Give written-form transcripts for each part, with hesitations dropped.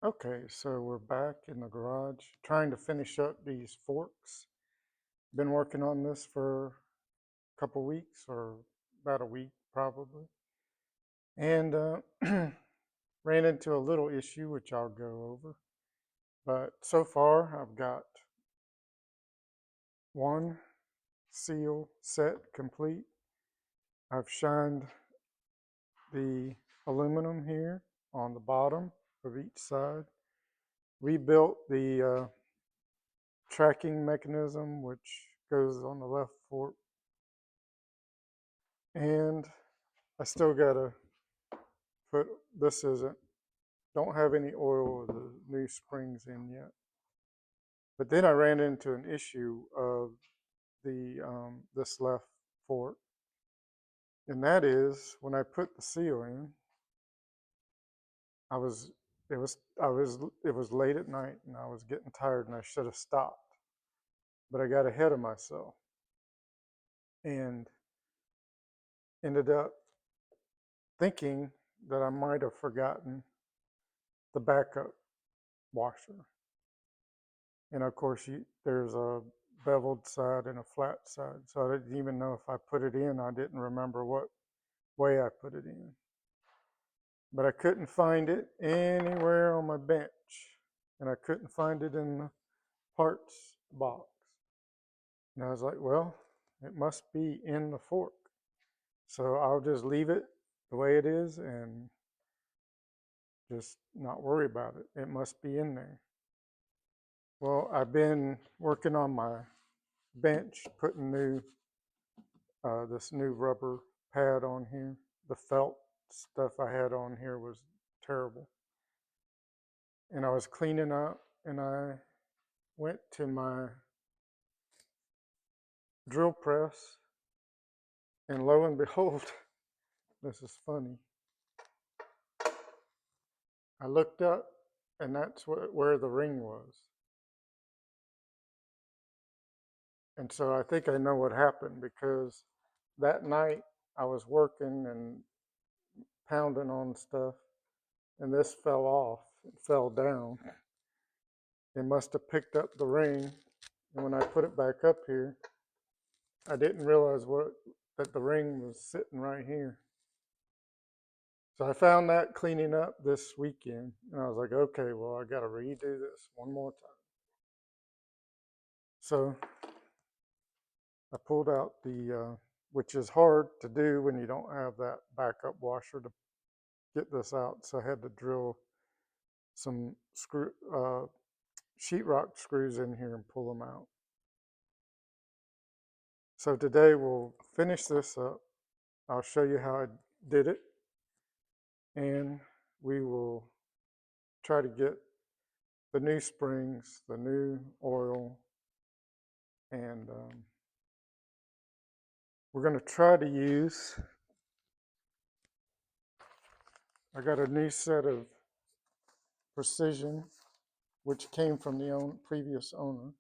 Okay, so we're back in the garage trying to finish up these forks. Been working on this for a couple weeks or about a week probably. And ran into a little issue which I'll go over. But so far I've got one seal set complete. I've shined the aluminum here on the bottom of each side. Rebuilt the tracking mechanism which goes on the left fork, and I still gotta put, this isn't, don't have any oil or the new springs in yet. But then I ran into an issue of the this left fork, and that is when I put the seal in, I was it was late at night and I was getting tired and I should have stopped, but I got ahead of myself and ended up thinking that I might have forgotten the backup washer. And of course, there's a beveled side and a flat side. So I didn't even know if I put it in. I didn't remember what way I put it in. But I couldn't find it anywhere on my bench. And I couldn't find it in the parts box. And I was like, well, it must be in the fork. So I'll just leave it the way it is and just not worry about it. It must be in there. Well, I've been working on my bench, putting this new rubber pad on here. The felt stuff I had on here was terrible. And I was cleaning up and I went to my drill press, and lo and behold, this is funny. I looked up and that's where the ring was. And so I think I know what happened, because that night I was working and pounding on stuff and this fell off. It fell down. It must have picked up the ring, and when I put it back up here, I didn't realize that the ring was sitting right here. So I found that cleaning up this weekend, and I was like, okay, well, I got to redo this one more time. So I pulled out which is hard to do when you don't have that backup washer to get this out. So I had to drill some sheetrock screws in here and pull them out. So today we'll finish this up. I'll show you how I did it, and we will try to get the new springs, the new oil, and we're going to try to use, I got a new set of Precision, which came from the previous owner,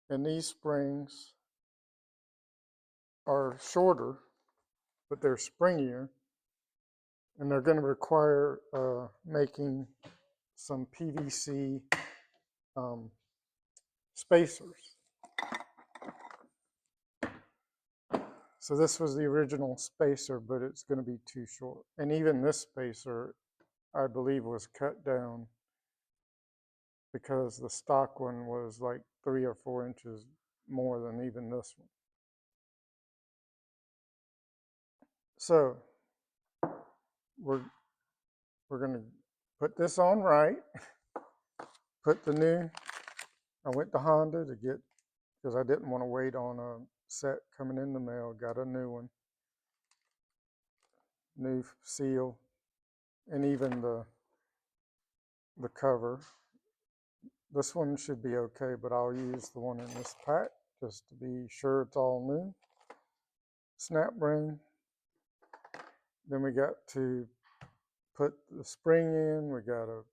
and these springs are shorter, but they're springier, and they're going to require making some PVC spacers. So this was the original spacer, but it's going to be too short. And even this spacer, I believe, was cut down because the stock one was like 3 or 4 inches more than even this one. So we're going to put this on right. Put the new, I went to Honda to get, because I didn't want to wait on a set coming in the mail. Got a new one, new seal, and even the cover. This one should be okay, but I'll use the one in this pack just to be sure it's all new. Snap ring. Then we got to put the spring in. We got to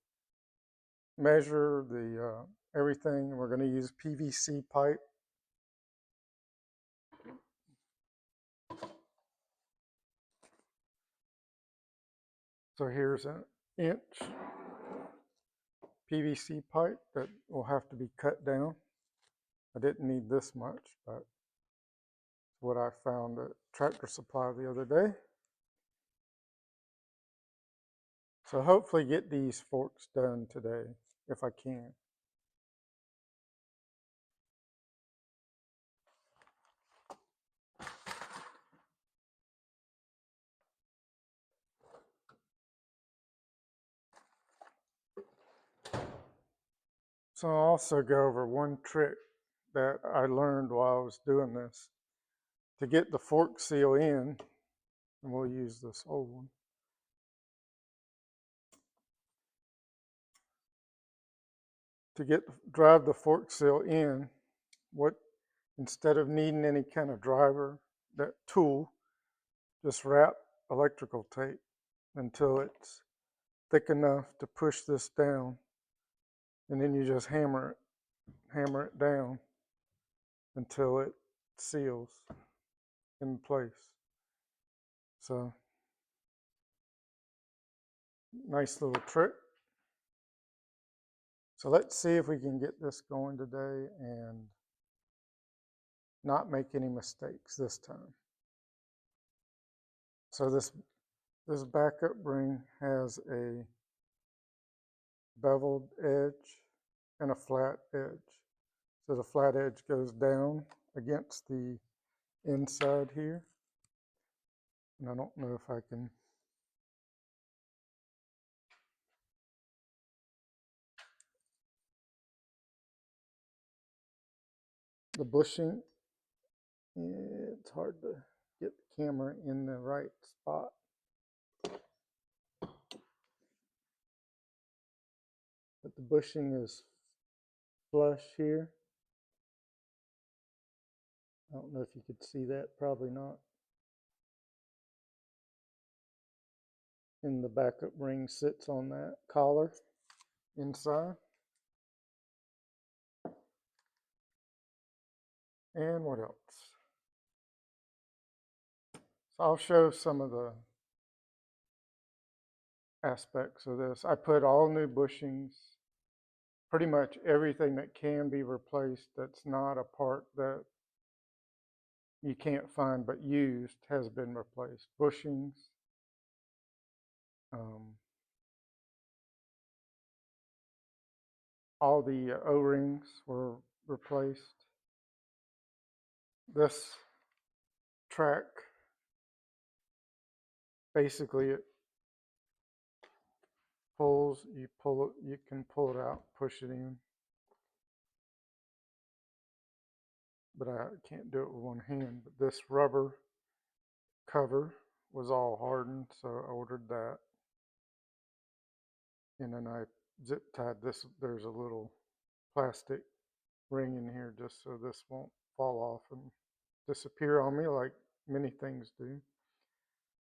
measure the everything. We're going to use PVC pipe. So here's an inch PVC pipe that will have to be cut down. I didn't need this much, but what I found at Tractor Supply the other day. So hopefully get these forks done today if I can. So I'll also go over one trick that I learned while I was doing this. To get the fork seal in, and we'll use this old one. To drive the fork seal in, instead of needing any kind of driver, that tool, just wrap electrical tape until it's thick enough to push this down, and then you just hammer it down until it seals in place. So nice little trick. So let's see if we can get this going today and not make any mistakes this time. So this backup ring has a beveled edge and a flat edge. So the flat edge goes down against the inside here. And I don't know if I can. The bushing, it's hard to get the camera in the right spot. But the bushing is flush here. I don't know if you could see that, probably not. And the backup ring sits on that collar inside. And what else? So I'll show some of the aspects of this. I put all new bushings, pretty much everything that can be replaced that's not a part that you can't find but used has been replaced. Bushings, all the O-rings were replaced. This track, basically it pulls, you can pull it out, push it in. But I can't do it with one hand. But this rubber cover was all hardened, so I ordered that. And then I zip tied this. There's a little plastic ring in here just so this won't fall off and disappear on me like many things do.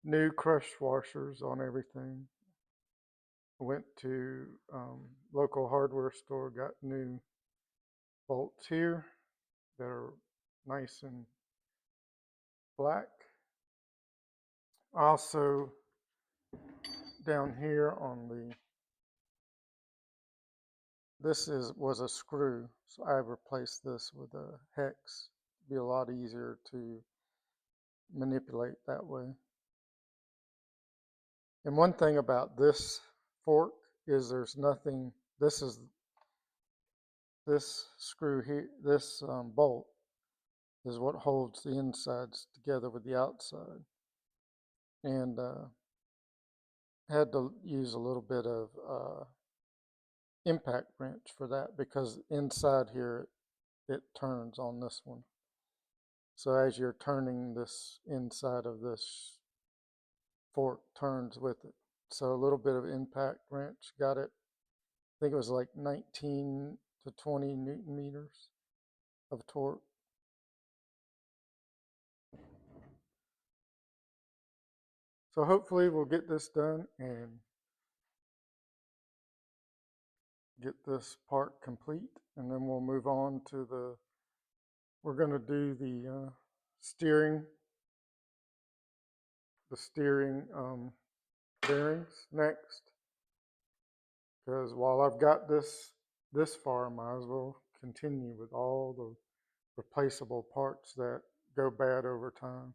New crush washers on everything. Went to local hardware store, got new bolts here that are nice and black. Also down here on was a screw, so I replaced this with a hex. It'd be a lot easier to manipulate that way. And one thing about this fork is there's nothing. This screw here, this bolt is what holds the insides together with the outside. And had to use a little bit of impact wrench for that because inside here it turns on this one. So as you're turning, this inside of this fork turns with it. So a little bit of impact wrench got it. I think it was like 19 to 20 Newton meters of torque. So hopefully we'll get this done and get this part complete, and then we'll move on to we're going to do the steering bearings next. because while I've got this far, I might as well continue with all the replaceable parts that go bad over time.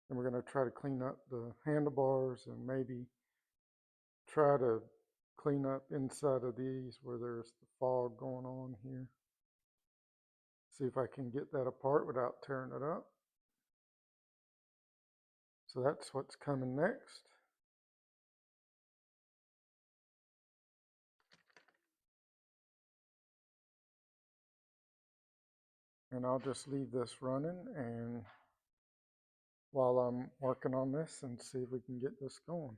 And we're going to try to clean up the handlebars and maybe try to clean up inside of these where there's the fog going on here. See if I can get that apart without tearing it up. So that's what's coming next. And I'll just leave this running and while I'm working on this and see if we can get this going.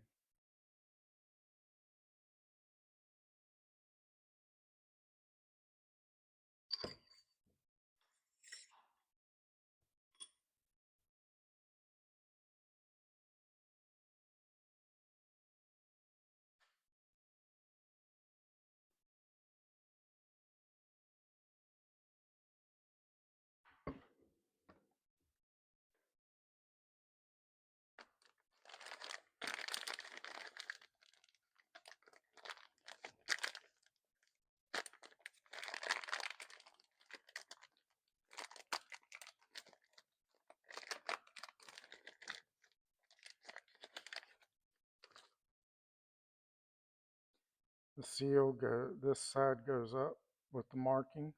The seal this side goes up with the markings.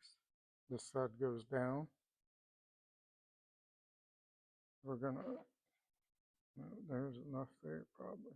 This side goes down. We're gonna, there's enough there probably.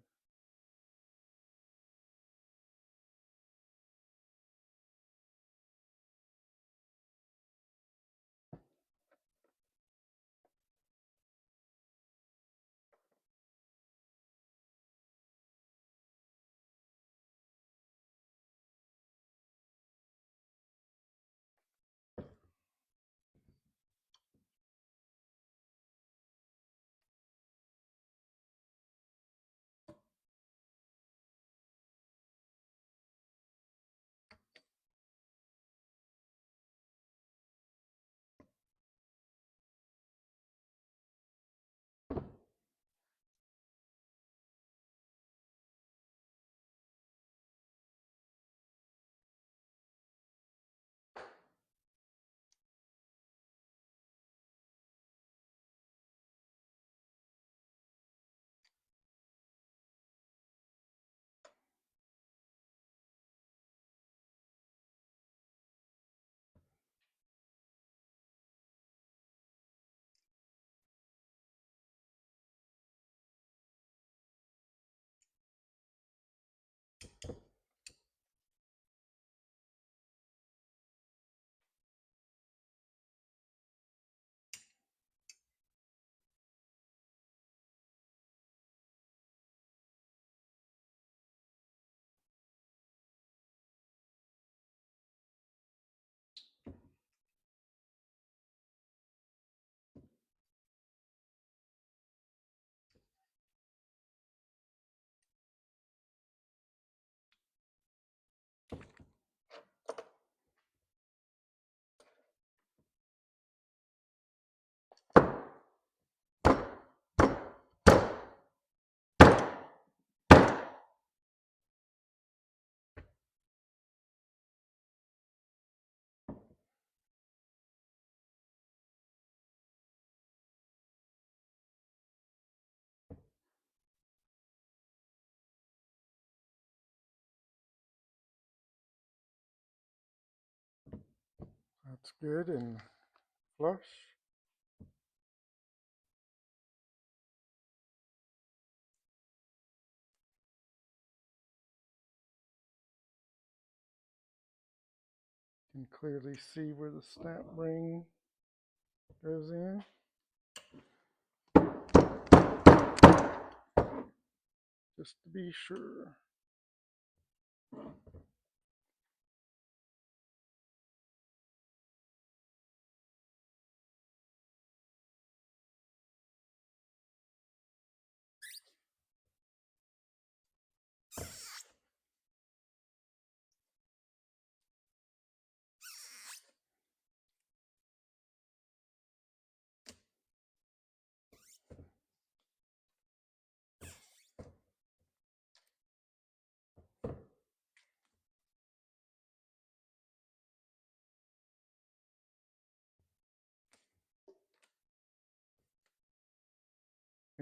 That's good and flush. You can clearly see where the snap ring goes in. Just to be sure.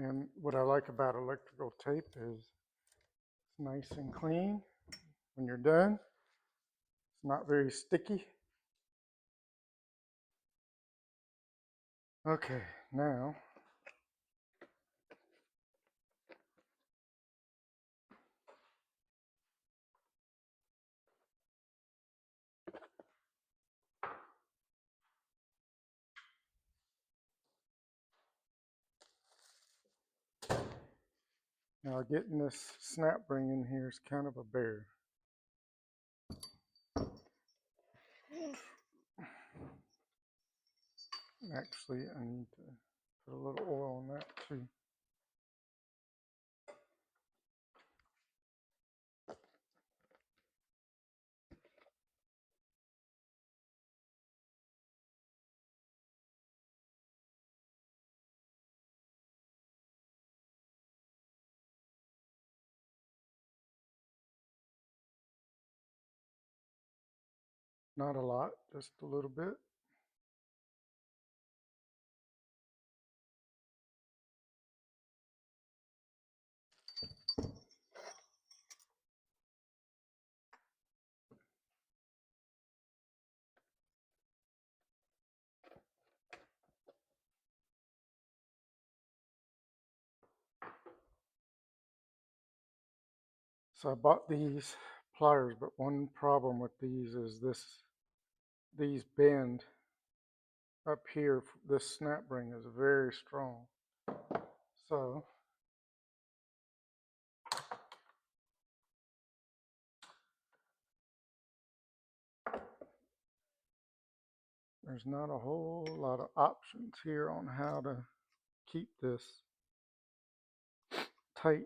And what I like about electrical tape is it's nice and clean when you're done. It's not very sticky. Okay, now getting this snap ring in here is kind of a bear. Actually, I need to put a little oil on that too. Not a lot, just a little bit. So I bought these pliers, but one problem with these is these bend up here. This snap ring is very strong. So there's not a whole lot of options here on how to keep this tight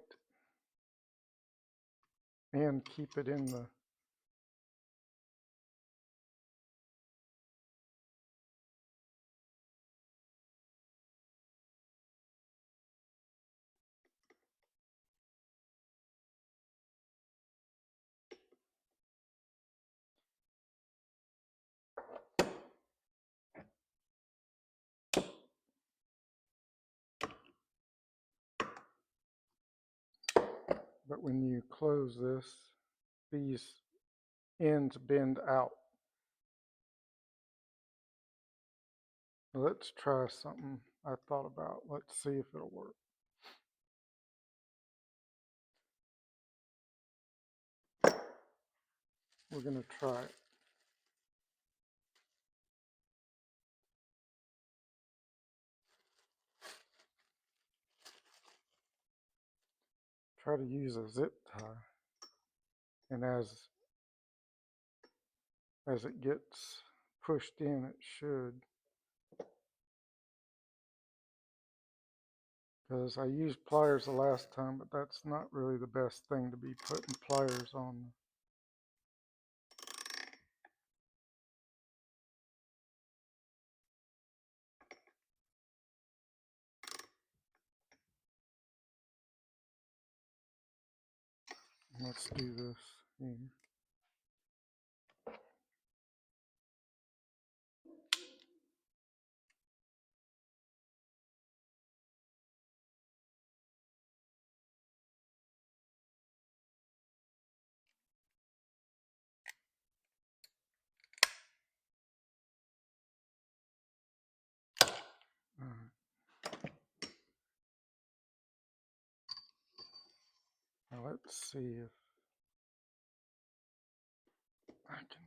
and keep it in the but when you close this, these ends bend out. Let's try something I thought about. Let's see if it'll work. We're going to try it. Try to use a zip tie, and as it gets pushed in, it should. Because I used pliers the last time, but that's not really the best thing to be putting pliers on. Let's do this here. All right. Now let's see if I can.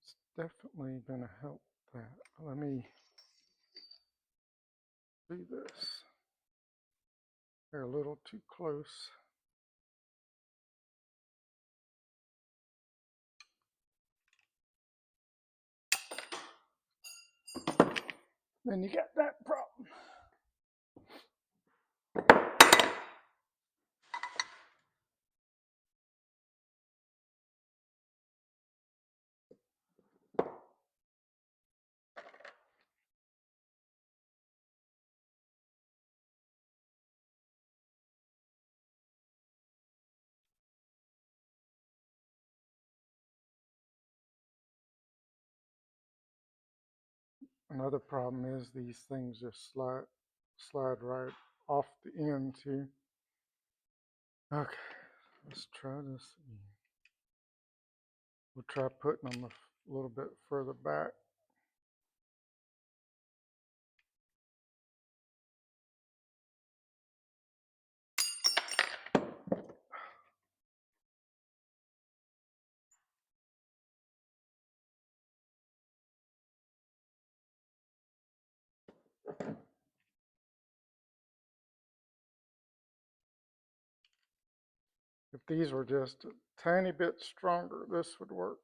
It's definitely going to help that. Let me do this. They're a little too close. Then you got that problem. Another problem is these things just slide right off the end too. Okay, let's try this again. We'll try putting them a little bit further back. If these were just a tiny bit stronger, this would work.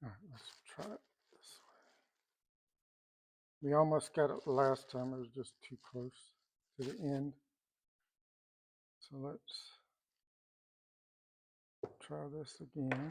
All right, let's try it this way. We almost got it last time. It was just too close to the end. So let's try this again.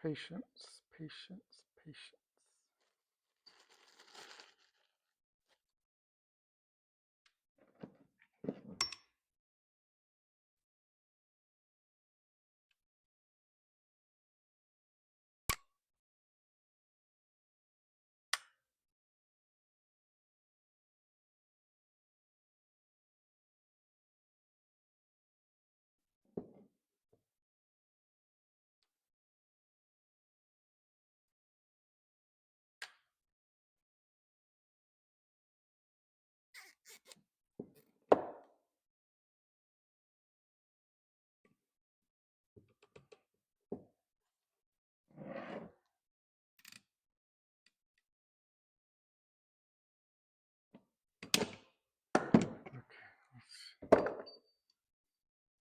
Patience, patience, patience.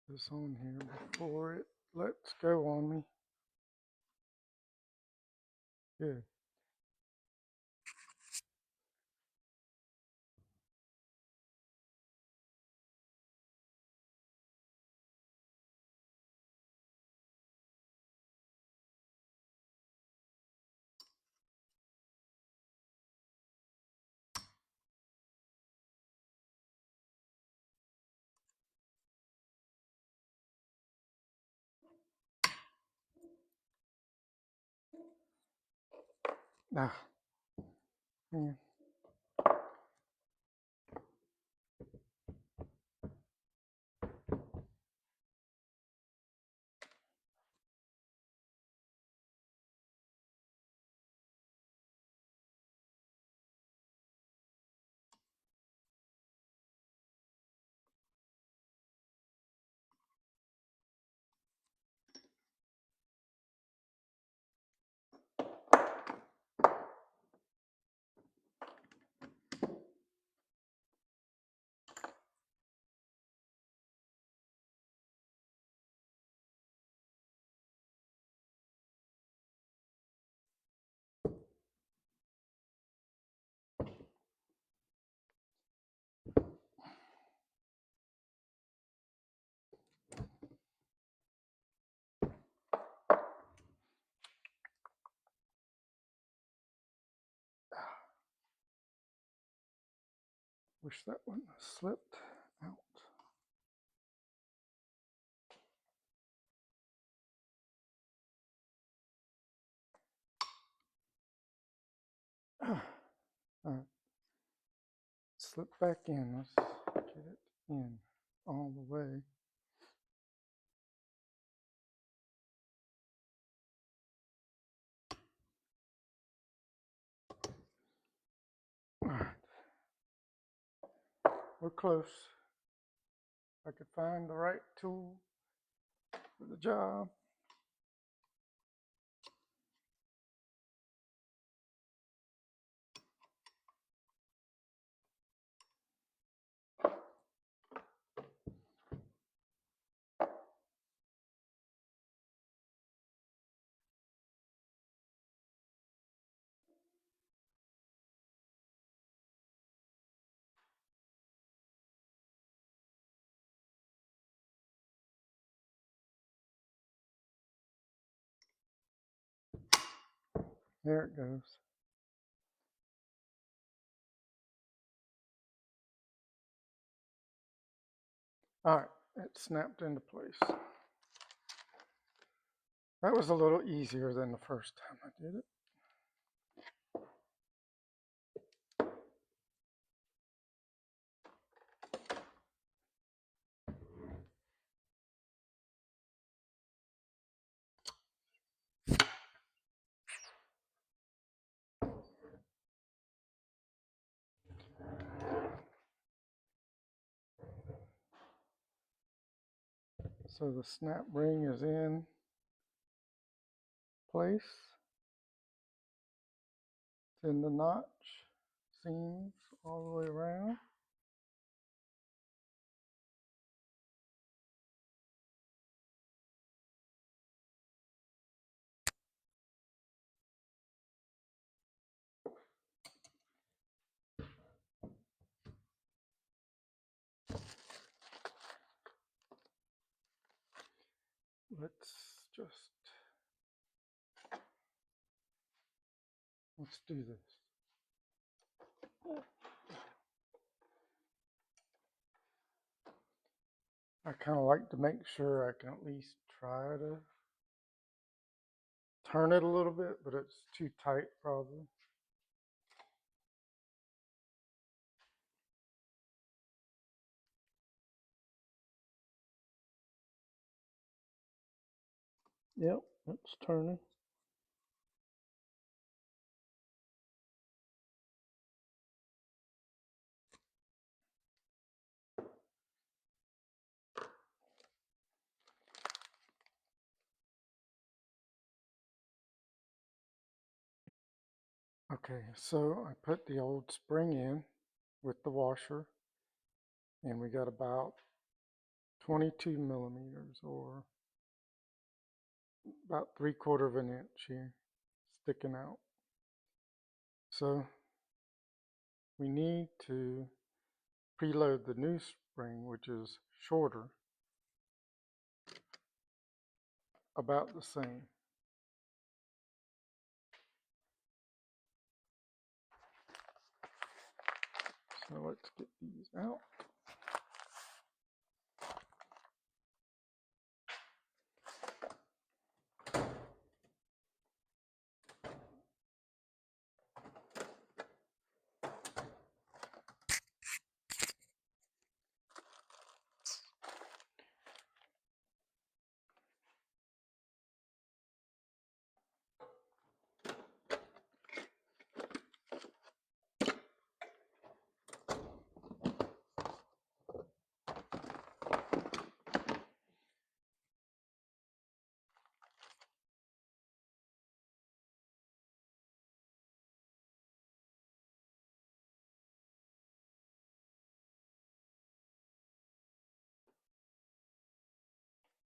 This on here before it lets go on me. Good. Ah, man. Wish that one slipped out. All right. Slip back in. Let's get it in all the way. All right. We're close. I could find the right tool for the job. There it goes. All right, it snapped into place. That was a little easier than the first time I did it. So the snap ring is in place. It's in the notch, seams all the way around. Let's do this. I kind of like to make sure I can at least try to turn it a little bit, but it's too tight probably. Yep, it's turning. Okay, so I put the old spring in with the washer, and we got about 22 millimeters, or about 3/4 of an inch here sticking out. So we need to preload the new spring, which is shorter, about the same. So let's get these out.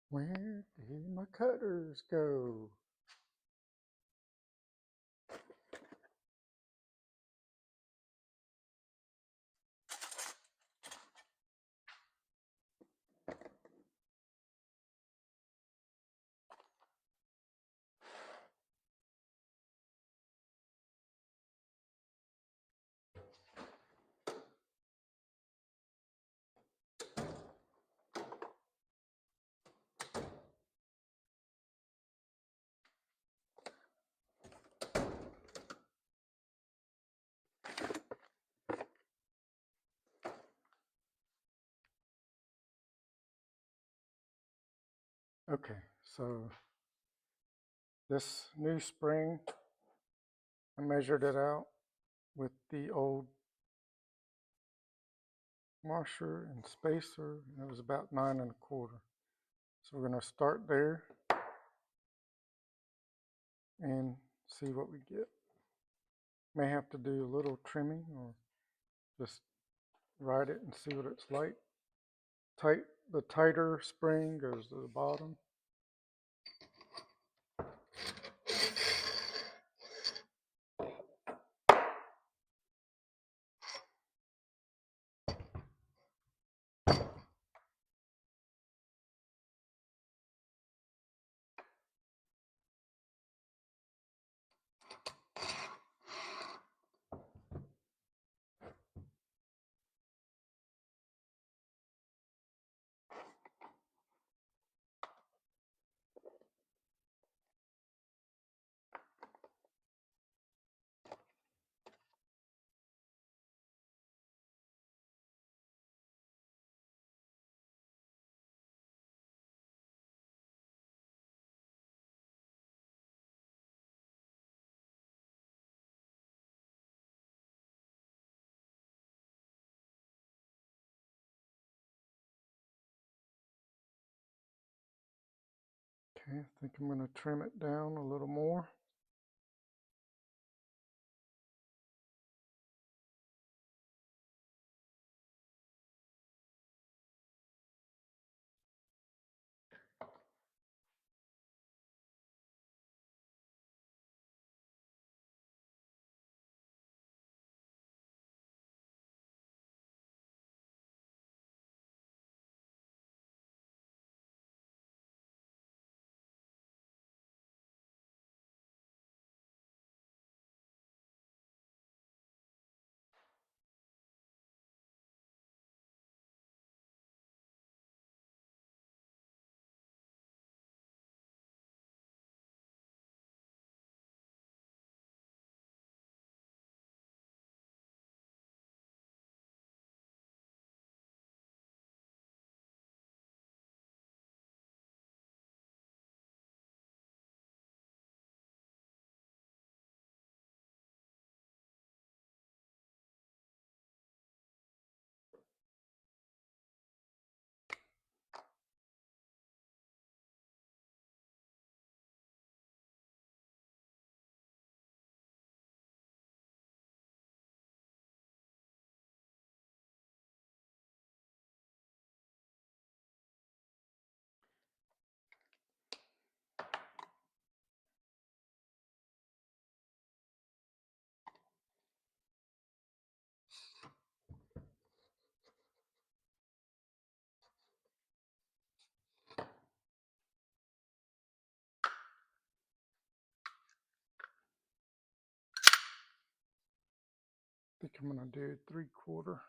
Where did my cutters go? Okay, so this new spring, I measured it out with the old washer and spacer, and it was about 9 1/4. So we're going to start there and see what we get. May have to do a little trimming or just ride it and see what it's like. The tighter spring goes to the bottom. Okay, I think I'm going to trim it down a little more. I think I'm going to do 3/4.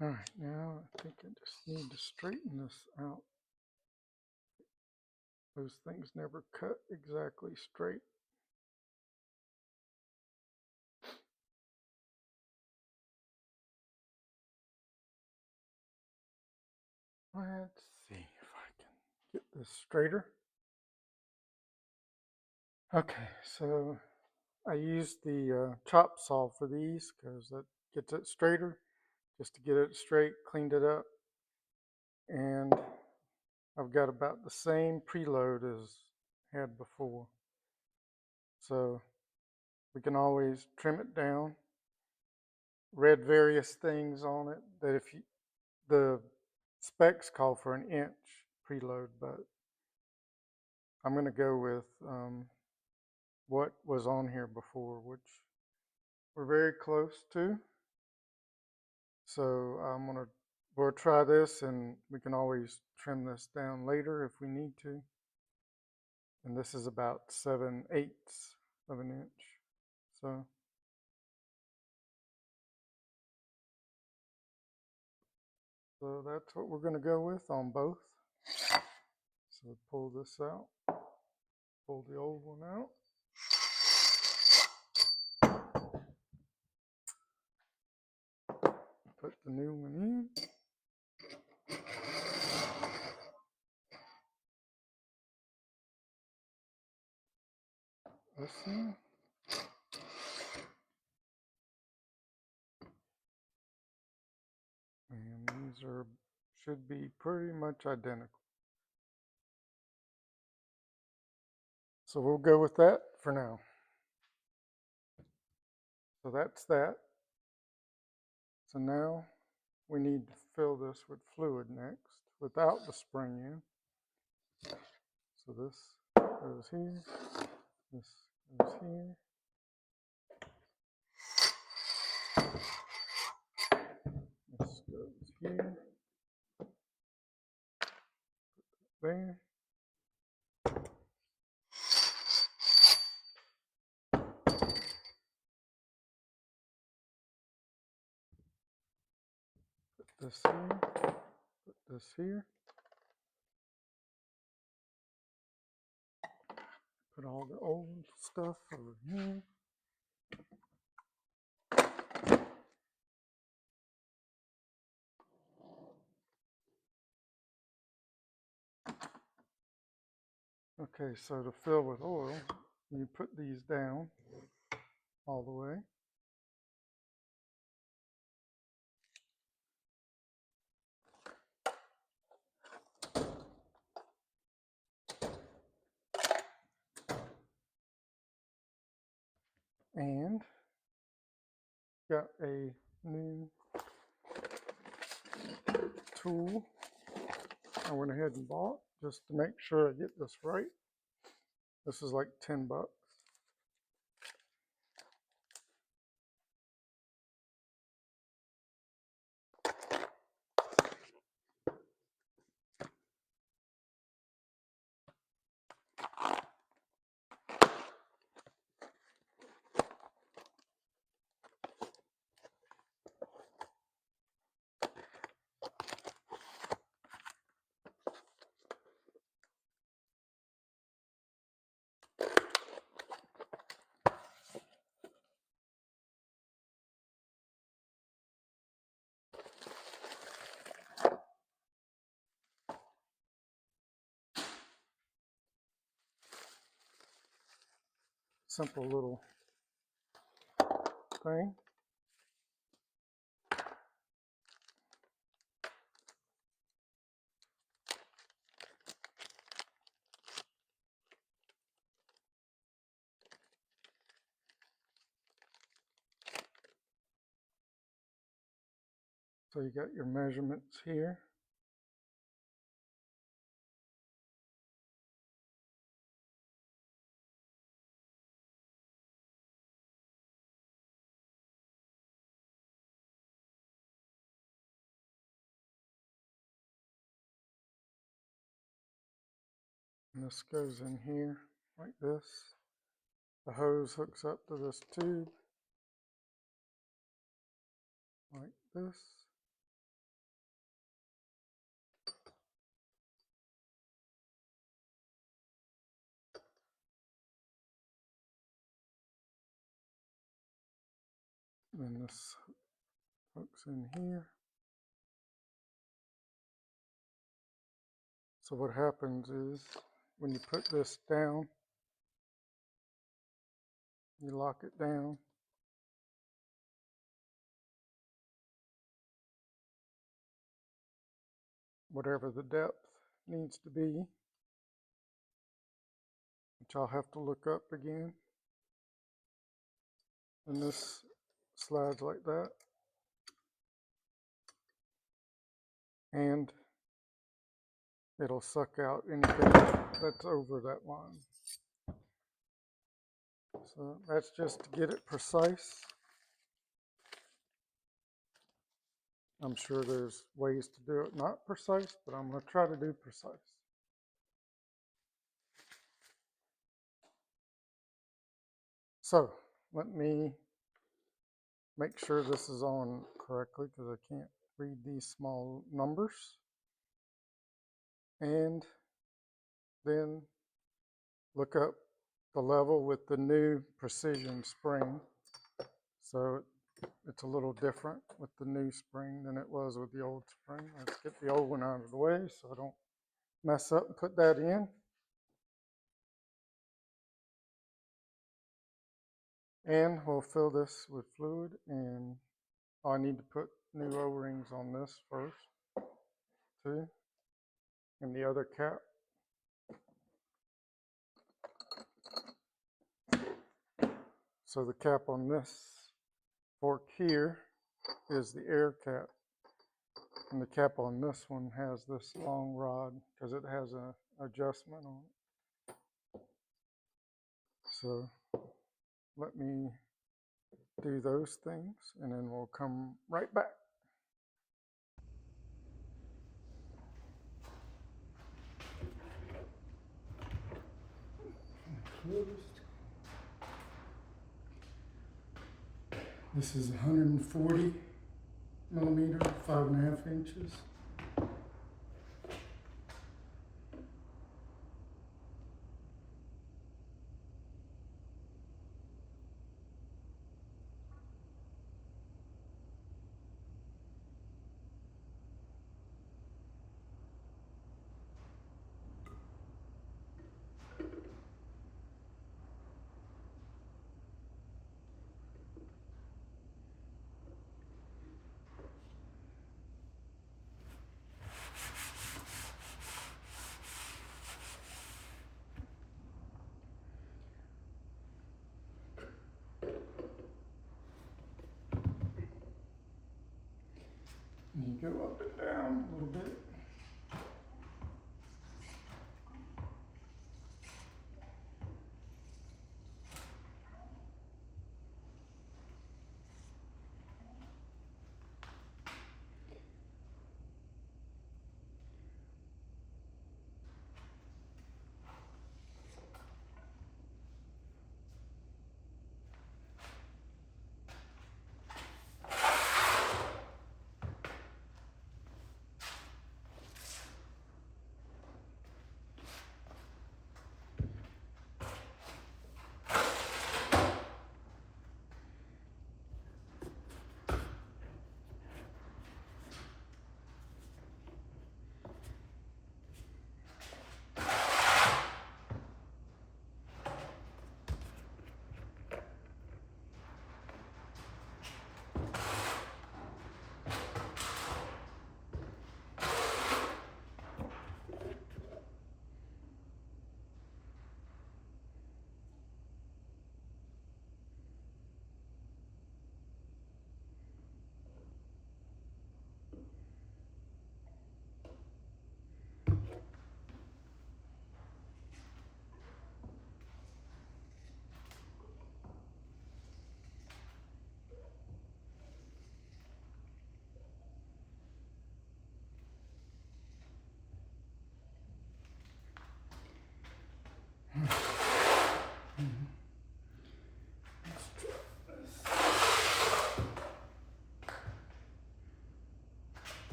All right, now I think I just need to straighten this out. Those things never cut exactly straight. Let's see if I can get this straighter. Okay, so I used the chop saw for these because that gets it straighter. Just to get it straight, cleaned it up, and I've got about the same preload as had before. So we can always trim it down. Read various things on it that if you, the specs call for an inch preload, but I'm going to go with what was on here before, which we're very close to. So we'll try this, and we can always trim this down later if we need to. And this is about 7/8 of an inch. So that's what we're going to go with on both. So pull this out, pull the old one out. Put the new one in. This in. And these should be pretty much identical. So we'll go with that for now. So that's that. So now we need to fill this with fluid next without the spring in. So this goes here, this goes here. This goes here, there. Put this here, put this here. Put all the old stuff over here. Okay, so to fill with oil, you put these down all the way. And got a new tool I went ahead and bought just to make sure I get this right. This is like $10. Simple little thing. So you got your measurements here. And this goes in here like this. The hose hooks up to this tube like this. Then this hooks in here. So what happens is when you put this down, you lock it down. Whatever the depth needs to be, which I'll have to look up again. And this slides like that. And it'll suck out anything that's over that line. So that's just to get it precise. I'm sure there's ways to do it not precise, but I'm going to try to do precise. So let me make sure this is on correctly because I can't read these small numbers. And then look up the level with the new precision spring. So it's a little different with the new spring than it was with the old spring. Let's get the old one out of the way so I don't mess up and put that in. And we'll fill this with fluid, and I need to put new O-rings on this first too, and the other cap. So the cap on this fork here is the air cap, and the cap on this one has this long rod because it has an adjustment on it. So let me do those things and then we'll come right back. This is 140 millimeter, 5.5 inches. And you go up and down a little bit.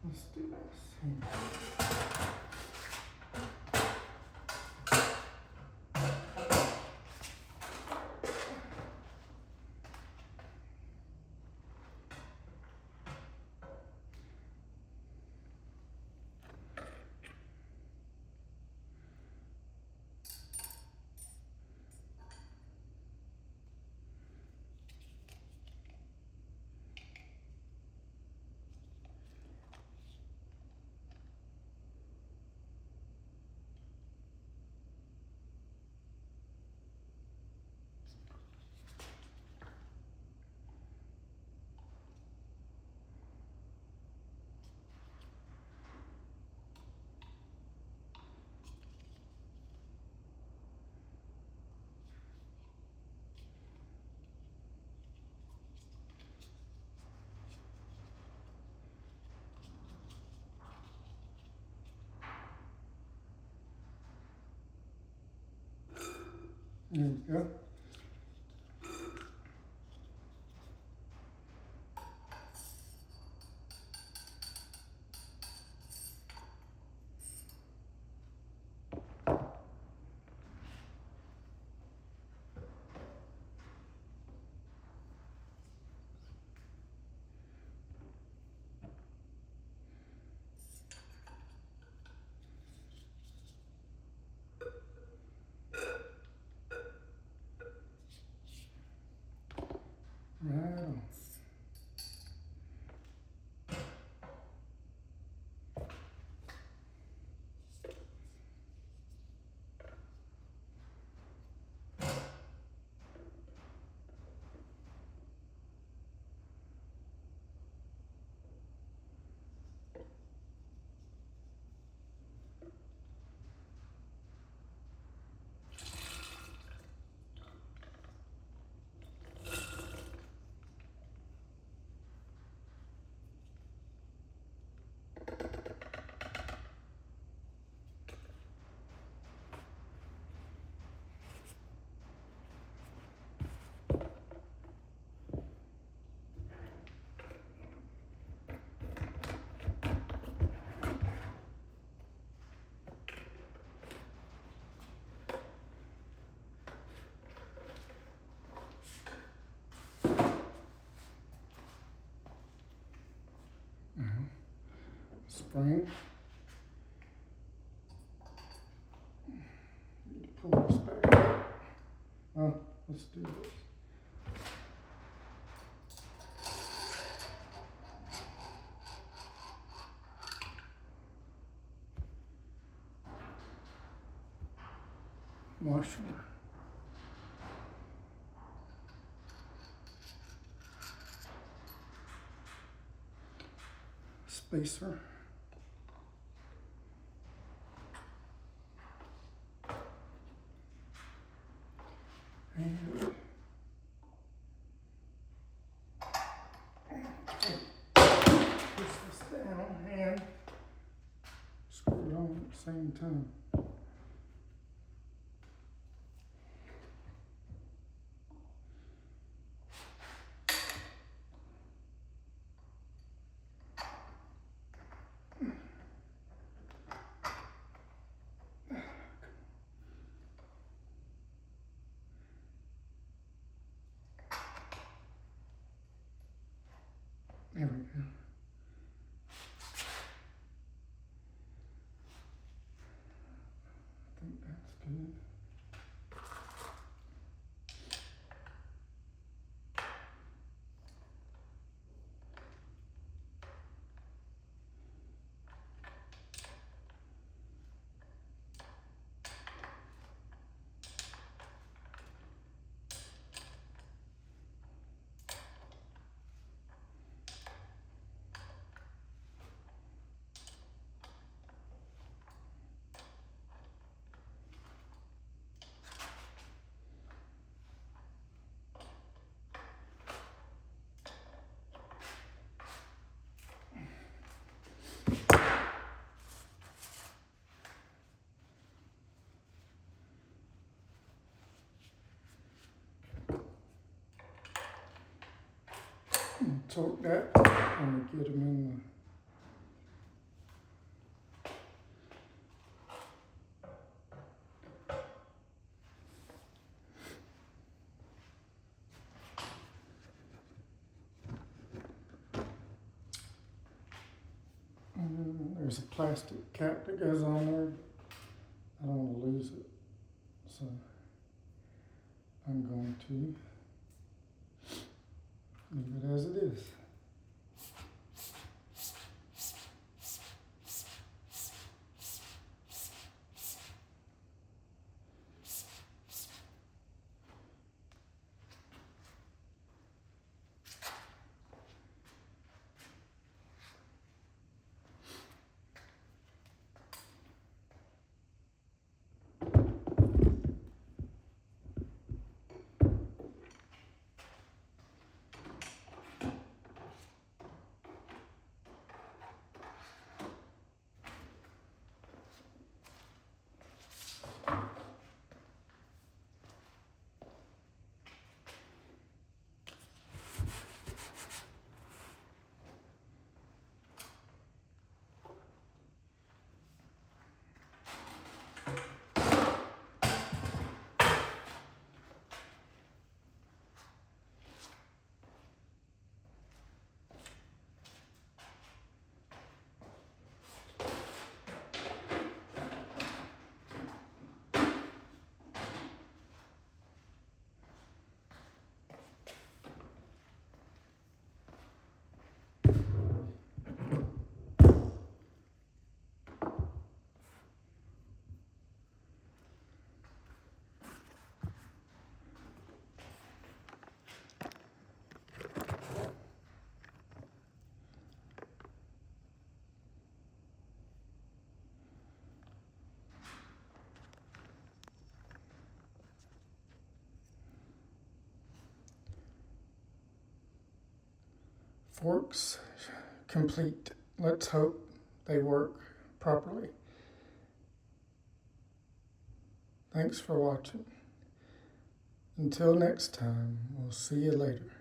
Let's do this. There we go. Right on. Spring. Need to pull this back up. Oh, let's do this. Washer. Spacer. And push this down and screw it on at the same time. There we go. I think that's good. Torque that and get them in the there's a plastic cap that goes on there. I don't want to lose it, so I'm going to leave it as it is. forks complete. Let's hope they work properly. Thanks for watching. Until next time, we'll see you later.